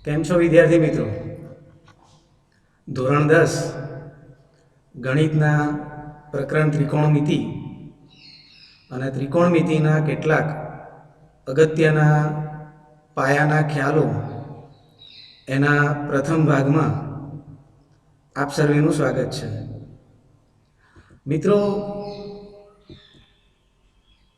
કેમ છો વિદ્યાર્થી મિત્રો? ધોરણ 10 ગણિતના પ્રકરણ ત્રિકોણમિતિ અને ત્રિકોણમિતિના કેટલાક અગત્યના પાયાના ખ્યાલો એના પ્રથમ ભાગમાં આપ સર્વેનું સ્વાગત છે. મિત્રો,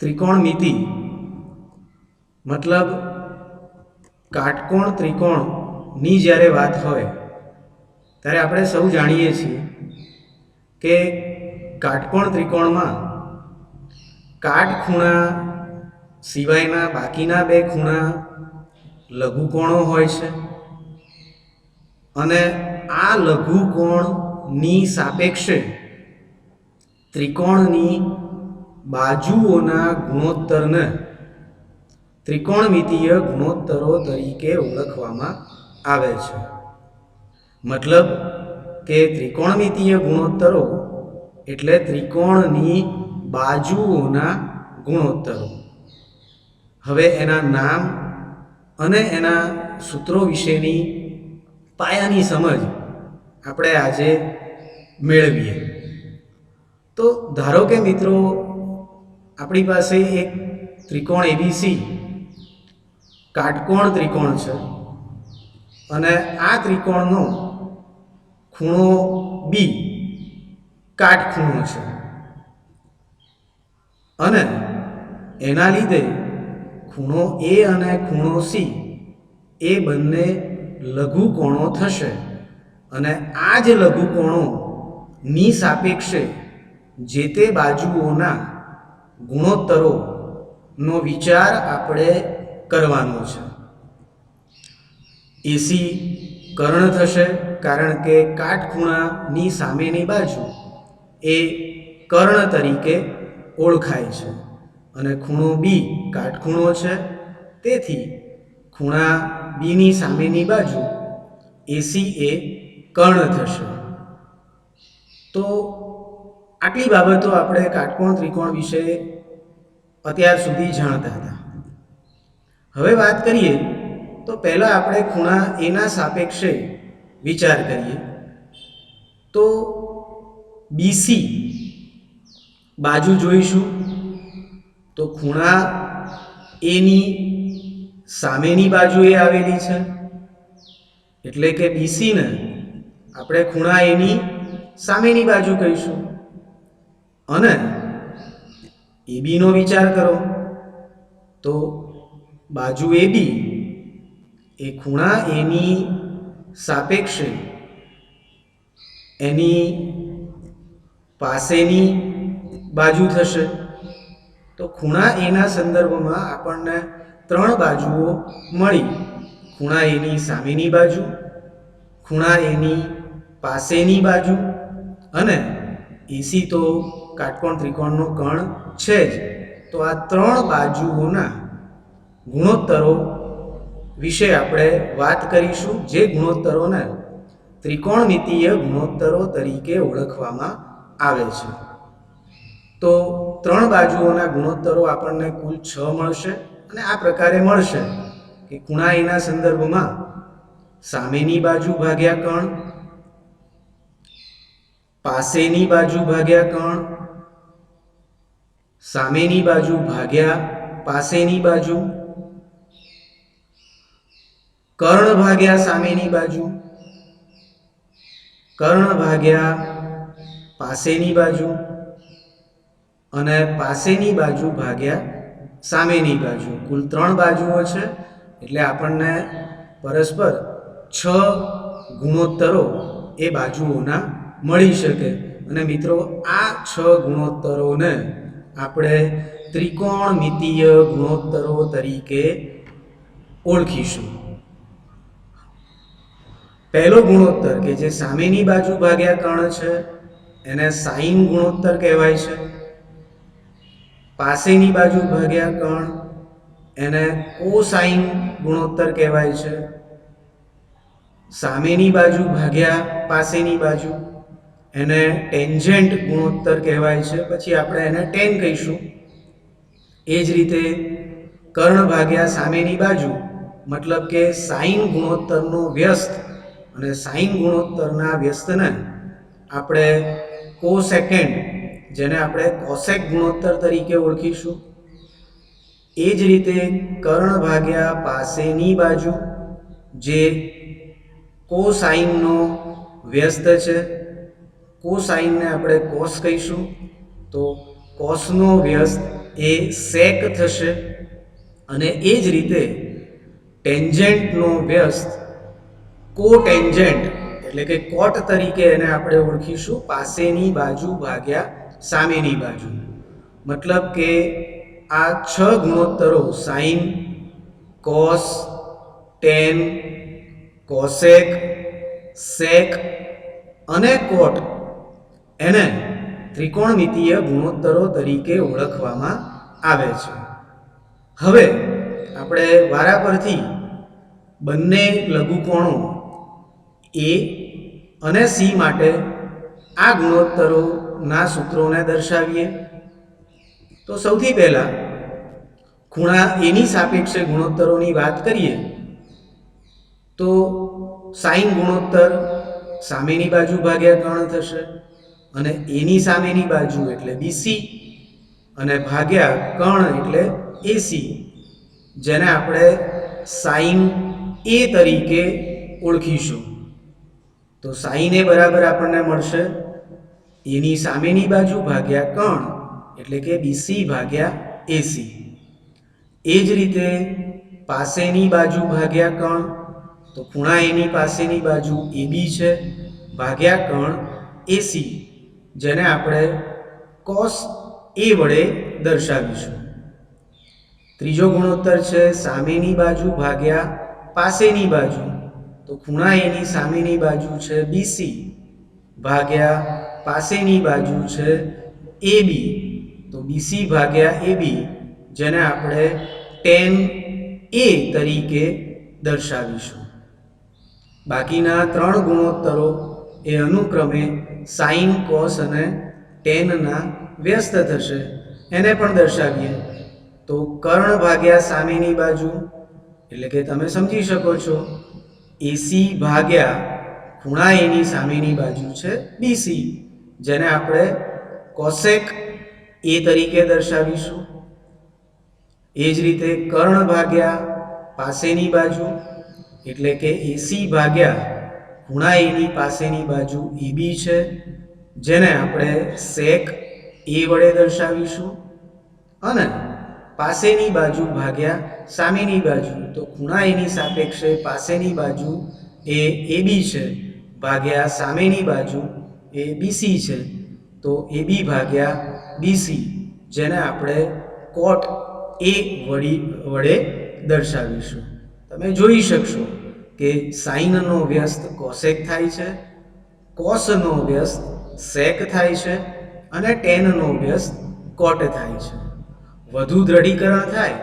ત્રિકોણમિતિ મતલબ કાટકોણ ત્રિકોણની જ્યારે વાત હોય ત્યારે આપણે સૌ જાણીએ છીએ કે કાટકોણ ત્રિકોણમાં કાટખૂણા સિવાયના બાકીના બે ખૂણા લઘુકોણો હોય છે અને આ લઘુકોણની સાપેક્ષે ત્રિકોણની બાજુઓના ગુણોત્તરને ત્રિકોણમિતિય ગુણોત્તરો તરીકે ઓળખવામાં આવે છે. મતલબ કે ત્રિકોણમિતિય ગુણોત્તરો એટલે ત્રિકોણની બાજુઓના ગુણોત્તરો. હવે એના નામ અને એના સૂત્રો વિશેની પાયાની સમજ આપણે આજે મેળવીએ. તો ધારો કે મિત્રો, આપણી પાસે એક ત્રિકોણ એબીસી કાટકોણ ત્રિકોણ છે અને આ ત્રિકોણનો ખૂણો બી કાટખૂણો છે અને એના લીધે ખૂણો એ અને ખૂણો સી એ બંને લઘુકોણો થશે અને આ જ લઘુકોણોની સાપેક્ષે જે તે બાજુઓના ગુણોત્તરોનો વિચાર આપણે કરવાનો છે. એસી કર્ણ થશે કારણ કે કાટખૂણાની સામેની બાજુ એ કર્ણ તરીકે ઓળખાય છે અને ખૂણો બી કાટખૂણો છે, તેથી ખૂણા બીની સામેની બાજુ એસી એ કર્ણ થશે. તો આટલી બાબતો આપણે કાટકોણ ત્રિકોણ વિશે અત્યાર સુધી જાણતા હતા. હવે વાત કરીએ તો પહેલાં આપણે ખૂણા એના સાપેક્ષે વિચાર કરીએ. તો બીસી બાજુ જોઈશું તો ખૂણા એની સામેની બાજુએ આવેલી છે એટલે કે બીસીને આપણે ખૂણા એની સામેની બાજુ કહીશું. અને એબીનો વિચાર કરો તો બાજુ એબી એ ખૂણા એની સાપેક્ષે એની પાસેની બાજુ થશે. તો ખૂણા એના સંદર્ભમાં આપણને ત્રણ બાજુઓ મળી: ખૂણા એની સામેની બાજુ, ખૂણા એની પાસેની બાજુ અને એસી તો કાટકોણ ત્રિકોણનો કણ છે જ. તો આ ત્રણ બાજુઓના ગુણોત્તરો વિશે આપણે વાત કરીશું, જે ગુણોત્તરોને ત્રિકોણમિતિય ગુણોત્તરો તરીકે ઓળખવામાં આવે છે. તો ત્રણ બાજુઓના ગુણોત્તરો આપણને કુલ 6 મળશે અને આ પ્રકારે મળશે કે ખૂણા એના સંદર્ભમાં સામેની બાજુ ભાગ્યા કણ, પાસેની બાજુ ભાગ્યા કણ, સામેની બાજુ ભાગ્યા પાસેની બાજુ, કર્ણ ભાગ્યા સામેની બાજુ, કર્ણ ભાગ્યા પાસેની બાજુ અને પાસેની બાજુ ભાગ્યા સામેની બાજુ. કુલ 3 બાજુઓ છે એટલે આપણને પરસ્પર 6 ગુણોત્તરો એ બાજુઓના મળી શકે. અને મિત્રો, આ 6 ગુણોત્તરોને આપણે ત્રિકોણમિતિય ગુણોત્તરો તરીકે ઓળખીશું. પહેલો ગુણોત્તર કે જે સામેની બાજુ ભાગ્યા કર્ણ છે એને સાઇન ગુણોત્તર કહેવાય છે. પાસેની બાજુ ભાગ્યા કર્ણ એને કોસાઇન ગુણોત્તર કહેવાય છે. સામેની બાજુ ભાગ્યા પાસેની બાજુ એને ટેન્જન્ટ ગુણોત્તર કહેવાય છે. પછી આપણે એને ટેન કહીશું. એ જ રીતે કર્ણ ભાગ્યા સામેની બાજુ મતલબ કે સાઇન ગુણોત્તરનો વ્યસ્ત અને સાઇન ગુણોત્તરના વ્યસ્તને આપણે કોસેકેન્ડ, જેને આપણે કોસેક ગુણોત્તર તરીકે ઓળખીશું. એ જ રીતે કર્ણ ભાગ્યા પાસેની બાજુ, જે કોસાઇનનો વ્યસ્ત છે. કોસાઇનને આપણે કોસ કહીશું, તો કોસનો વ્યસ્ત એ સેક થશે. અને એ જ રીતે ટેન્જેન્ટનો વ્યસ્ત કોટેન્જેન્ટ એટલે કે કોટ તરીકે એને આપણે ઓળખીશું, પાસેની બાજુ ભાગ્યા સામેની બાજુ. મતલબ કે આ 6 ગુણોત્તરો સાઇન, કોસ, ટેન, કોસેક, સેક અને કોટ એને ત્રિકોણમિતીય ગુણોત્તરો તરીકે ઓળખવામાં આવે છે. હવે આપણે વારાફરતી બંને લઘુકોણો એ અને સી માટે આ ગુણોત્તરોના સૂત્રોને દર્શાવીએ. તો સૌથી પહેલા ખૂણા એની સાપેક્ષે ગુણોત્તરોની વાત કરીએ તો સાઇન ગુણોત્તર સામેની બાજુ ભાગ્યા કર્ણ થશે, અને એની સામેની બાજુ એટલે બીસી અને ભાગ્યા કર્ણ એટલે એસી, જેને આપણે સાઇન એ તરીકે ઓળખીશું. તો સાઇન એ બરાબર આપણને મળશે એની સામેની બાજુ ભાગ્યા કર્ણ એટલે કે બીસી ભાગ્યા એસી. એ જ રીતે પાસેની બાજુ ભાગ્યા કર્ણ, તો ખૂણા એની પાસેની બાજુ એબી છે ભાગ્યા કર્ણ એસી, જેને આપણે કોસ એ વડે દર્શાવીશું. ત્રીજો ગુણોત્તર છે સામેની બાજુ ભાગ્યા પાસેની બાજુ, તો ખૂણા એની સામેની બાજુ છે બીસી ભાગ્યા પાસેની બાજુ છે એબી, તો બીસી ભાગ્યા એબી, જેને આપણે ટેન એ તરીકે દર્શાવીશું. બાકીના 3 ગુણોત્તરો એ અનુક્રમે સાઇન, કોસ અને ટેનના વ્યસ્ત થશે. એને પણ દર્શાવીએ તો કર્ણ ભાગ્યા સામેની બાજુ એટલે કે તમે સમજી શકો છો એસી ભાગ્યા ખૂણા એની સામેની બાજુ છે બીસી, જેને આપણે કોસેક એ તરીકે દર્શાવીશું. એ જ રીતે કર્ણ ભાગ્યા પાસેની બાજુ એટલે કે એસી ભાગ્યા ખૂણા એની પાસેની બાજુ એબી છે, જેને આપણે સેક એ વડે દર્શાવીશું. અને પાસેની બાજુ ભાગ્યા સામેની બાજુ, તો ખૂણા એની સાપેક્ષે પાસેની બાજુ એ એબી છે ભાગ્યા સામેની બાજુ એ બીસી છે, તો એબી ભાગ્યા બીસી, જેને આપણે કોટ એ વડે દર્શાવીશું. તમે જોઈ શકશો કે સાઇનનો વ્યસ્ત કોસેક થાય છે, કોસનો વ્યસ્ત સેક થાય છે અને ટેનનો વ્યસ્ત કોટ થાય છે. વધુ દ્રઢીકરણ થાય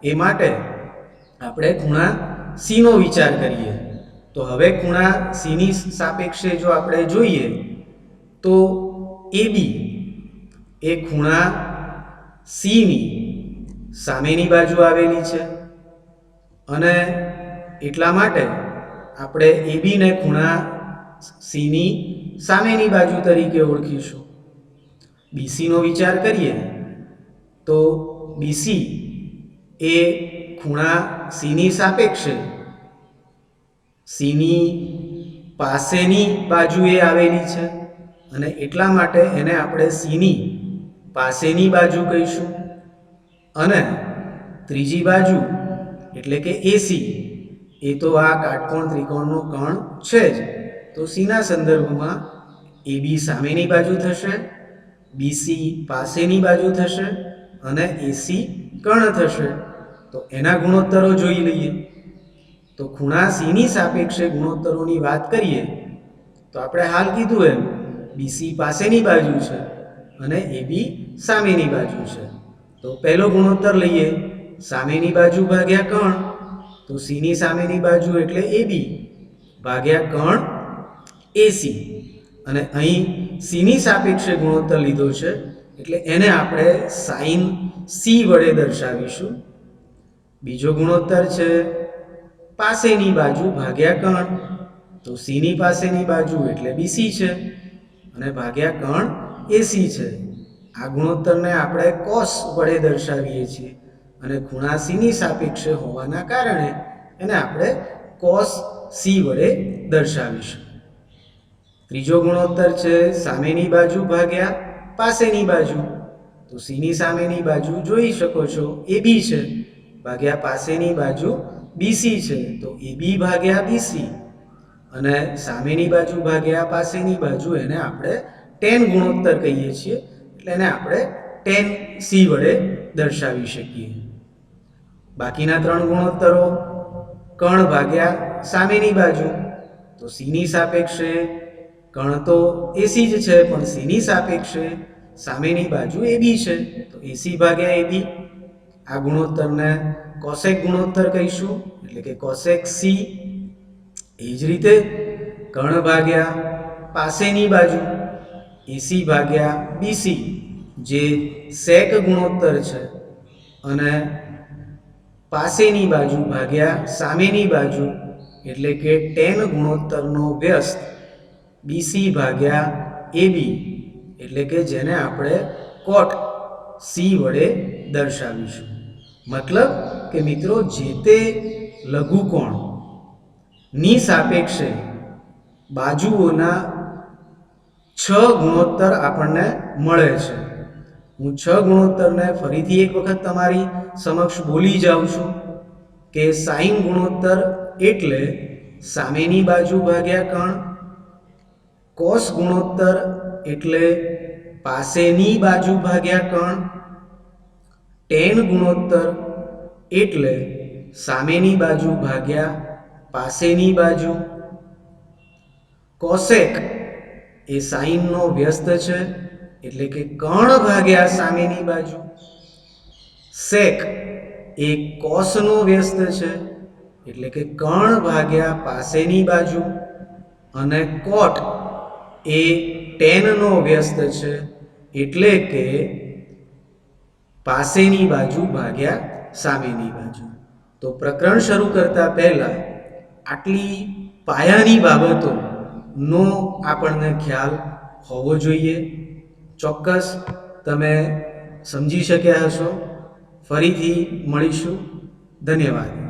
એ માટે આપણે ખૂણા સીનો વિચાર કરીએ. તો હવે ખૂણા સીની સાપેક્ષે જો આપણે જોઈએ તો એબી એ ખૂણા સીની સામેની બાજુ આવેલી છે, અને એટલા માટે આપણે એબીને ખૂણા સીની સામેની બાજુ તરીકે ઓળખીશું. બીસીનો વિચાર કરીએ તો બીસી એ ખૂણા સીની સાપેક્ષે સીની પાસેની બાજુએ આવેલી છે, અને એટલા માટે એને આપણે સીની પાસેની બાજુ કહીશું. અને ત્રીજી બાજુ એટલે કે એસી એ તો આ કાટકોણ ત્રિકોણનો કણ છે જ, તો સીના સંદર્ભમાં એબી સામેની બાજુ થશે, બીસી પાસેની બાજુ થશે અને એસી કર્ણ થશે. તો એના ગુણોત્તરો જોઈ લઈએ. તો ખૂણા સીની સાપેક્ષે ગુણોત્તરોની વાત કરીએ તો આપણે હાલ કીધું એમ બીસી પાસેની બાજુ છે અને એબી સામેની બાજુ છે. તો પહેલો ગુણોત્તર લઈએ સામેની બાજુ ભાગ્યા કર્ણ, તો સીની સામેની બાજુ એટલે એબી ભાગ્યા કર્ણ એસી, અને અહીં સીની સાપેક્ષે ગુણોત્તર લીધો છે એટલે એને આપણે સાઇન સી વડે દર્શાવીશું. બીજો ગુણોત્તર છે પાસેની બાજુ ભાગ્યા કણ. તો સીની પાસેની બાજુ એટલે બીસી છે અને ભાગ્યા કણ એસી છે. આ ગુણોત્તરને આપણે કોસ વડે દર્શાવીએ છીએ અને ખૂણા સીની સાપેક્ષે હોવાના કારણે એને આપણે કોસ સી વડે દર્શાવીશું. ત્રીજો ગુણોત્તર છે સામેની બાજુ ભાગ્યા પાસેની બાજુ. તો સીની સામેની બાજુ જોઈ શકો છો એબી છે ભાગ્યા પાસેની બાજુ બીસી છે. તો એબી ભાગ્યા બીસી અને સામેની બાજુ ભાગ્યા પાસેની બાજુ એને આપણે ટેન ગુણોત્તર કહીએ છીએ એટલે એને આપણે ટેન સી વડે દર્શાવી શકીએ. બાકીના ત્રણ ગુણોત્તરો કણ ભાગ્યા સામેની બાજુ. તો સીની સાપેક્ષે કણ તો એસી જ છે પણ સીની સાપેક્ષે સામેની બાજુ એબી છે તો એસી ભાગ્યા એબી. આ ગુણોત્તરને કોસેક ગુણોત્તર કહીશું એટલે કે કોસેક સી. એ જ રીતે કણ ભાગ્યા પાસેની બાજુ એસી ભાગ્યા બીસી જે સેક ગુણોત્તર છે અને પાસેની બાજુ ભાગ્યા સામેની બાજુ એટલે કે ટેન ગુણોત્તરનો વ્યસ્ત બીસી ભાગ્યા એબી એટલે કે જેને આપણે કોટ સી વડે દર્શાવીશું. મતલબ કે મિત્રો જે તે લઘુકોણ ની સાપેક્ષે બાજુઓના 6 ગુણોત્તર આપણને મળે છે. હું 6 ગુણોત્તરને ફરીથી એક વખત તમારી સમક્ષ બોલી જાઉં છું કે સાઇન ગુણોત્તર એટલે સામેની બાજુ ભાગ્યા કણ. કોસ ગુણોત્તર એટલે પાસેની બાજુ ભાગ્યા કણ. ટેન ગુણોત્તર એટલે સામેની બાજુ ભાગ્યા પાસેની બાજુ. કોસેક એ સાઇનનો વ્યસ્ત છે એટલે કે કણ ભાગ્યા સામેની બાજુ. સેક એ કોસનો વ્યસ્ત છે એટલે કે કણ ભાગ્યા પાસેની બાજુ અને કોટ એ ટેનનો વ્યસ્ત છે એટલે કે પાસેની બાજુ ભાગ્યા સામેની બાજુ. તો પ્રકરણ શરૂ કરતા પહેલા આટલી પાયાની બાબતોનો આપણને ખ્યાલ હોવો જોઈએ. ચોક્કસ તમે સમજી શક્યા હશો. ફરીથી મળીશું. ધન્યવાદ.